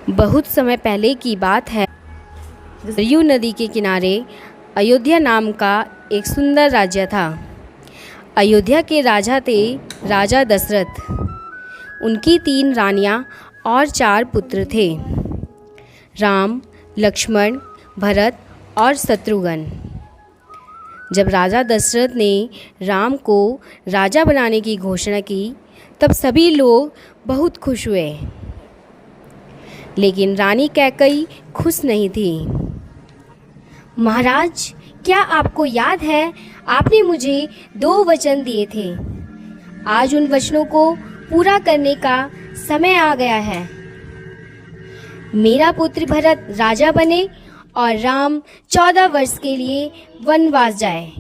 बहुत समय पहले की बात है। सरयू नदी के किनारे अयोध्या नाम का एक सुंदर राज्य था। अयोध्या के राजा थे राजा दशरथ। उनकी 3 रानियां और 4 पुत्र थे, राम, लक्ष्मण, भरत और शत्रुघ्न। जब राजा दशरथ ने राम को राजा बनाने की घोषणा की तब सभी लोग बहुत खुश हुए, लेकिन रानी कैकेयी खुश नहीं थी। महाराज, क्या आपको याद है आपने मुझे 2 वचन दिए थे। आज उन वचनों को पूरा करने का समय आ गया है। मेरा पुत्र भरत राजा बने और राम 14 वर्ष के लिए वनवास जाए।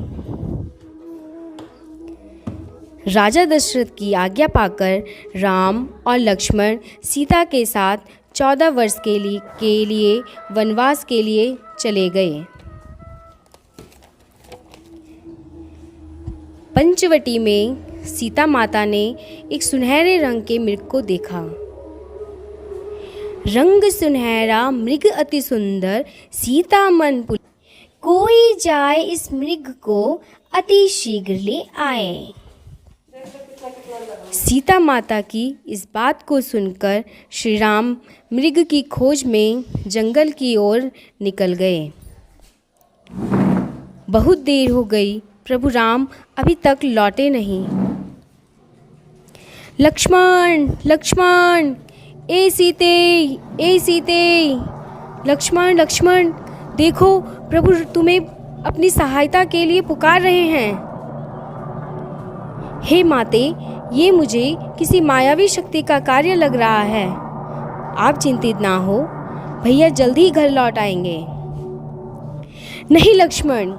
राजा दशरथ की आज्ञा पाकर राम और लक्ष्मण सीता के साथ 14 वर्ष के लिए वनवास के लिए चले गए। पंचवटी में सीता माता ने एक सुनहरे रंग के मृग को देखा। रंग सुनहरा मृग अति सुंदर, सीता मन पुल, कोई जाए इस मृग को अति शीघ्र ले आए। सीता माता की इस बात को सुनकर श्री राम मृग की खोज में जंगल की ओर निकल गए। बहुत देर हो गई, प्रभु राम अभी तक लौटे नहीं। लक्ष्मण, लक्ष्मण, ए सीते, ए सीते, लक्ष्मण, लक्ष्मण, देखो प्रभु तुम्हें अपनी सहायता के लिए पुकार रहे हैं। हे माते, ये मुझे किसी मायावी शक्ति का कार्य लग रहा है। आप चिंतित ना हो, भैया जल्दी घर लौट आएंगे। नहीं लक्ष्मण,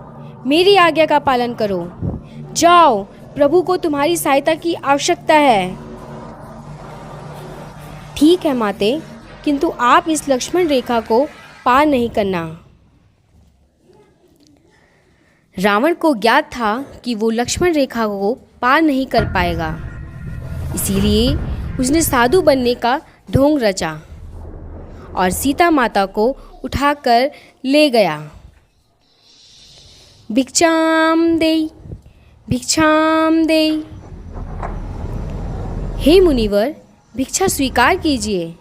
मेरी आज्ञा का पालन करो। जाओ, प्रभु को तुम्हारी सहायता की आवश्यकता है। ठीक है माते, किंतु आप इस लक्ष्मण रेखा को पार नहीं करना। रावण को ज्ञात था कि वो लक्ष्मण रेखा को पार नहीं कर पाएगा, इसीलिए उसने साधु बनने का ढोंग रचा और सीता माता को उठाकर ले गया। भिक्षाम देई, भिक्षाम देई। हे मुनिवर, भिक्षा स्वीकार कीजिए।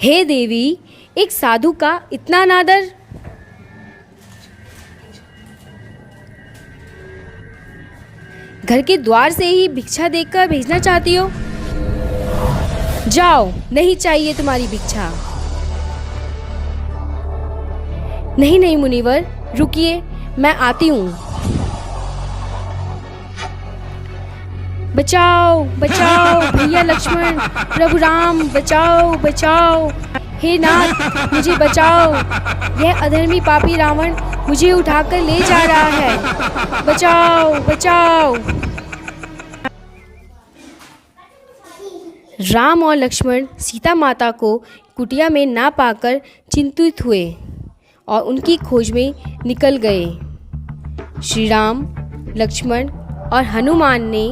हे देवी, एक साधु का इतना अनादर। घर के द्वार से ही भिक्षा देकर भेजना चाहती हो? जाओ, नहीं चाहिए तुम्हारी भिक्षा। नहीं नहीं मुनिवर, रुकिए, मैं आती हूँ। बचाओ, बचाओ भैया लक्ष्मण, प्रभु राम, बचाओ, बचाओ। हे नाथ, मुझे बचाओ। यह अधर्मी पापी रावण मुझे उठाकर ले जा रहा है। बचाओ, बचाओ। राम और लक्ष्मण सीता माता को कुटिया में ना पाकर चिंतित हुए और उनकी खोज में निकल गए। श्री राम, लक्ष्मण और हनुमान ने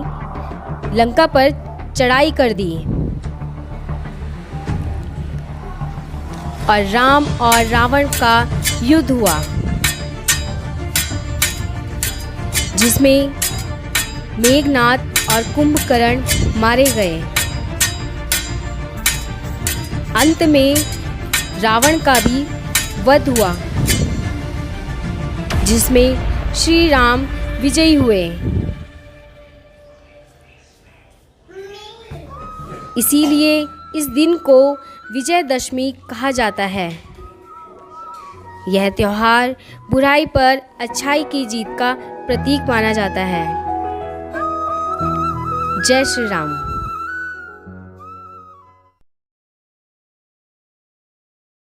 लंका पर चढ़ाई कर दी और राम और रावण का युद्ध हुआ, जिसमें मेघनाद और कुंभकर्ण मारे गए। अंत में रावण का भी वध हुआ, जिसमें श्री राम विजयी हुए। इसीलिए इस दिन को विजयदशमी कहा जाता है। यह त्योहार बुराई पर अच्छाई की जीत का प्रतीक माना जाता है। जय श्री राम।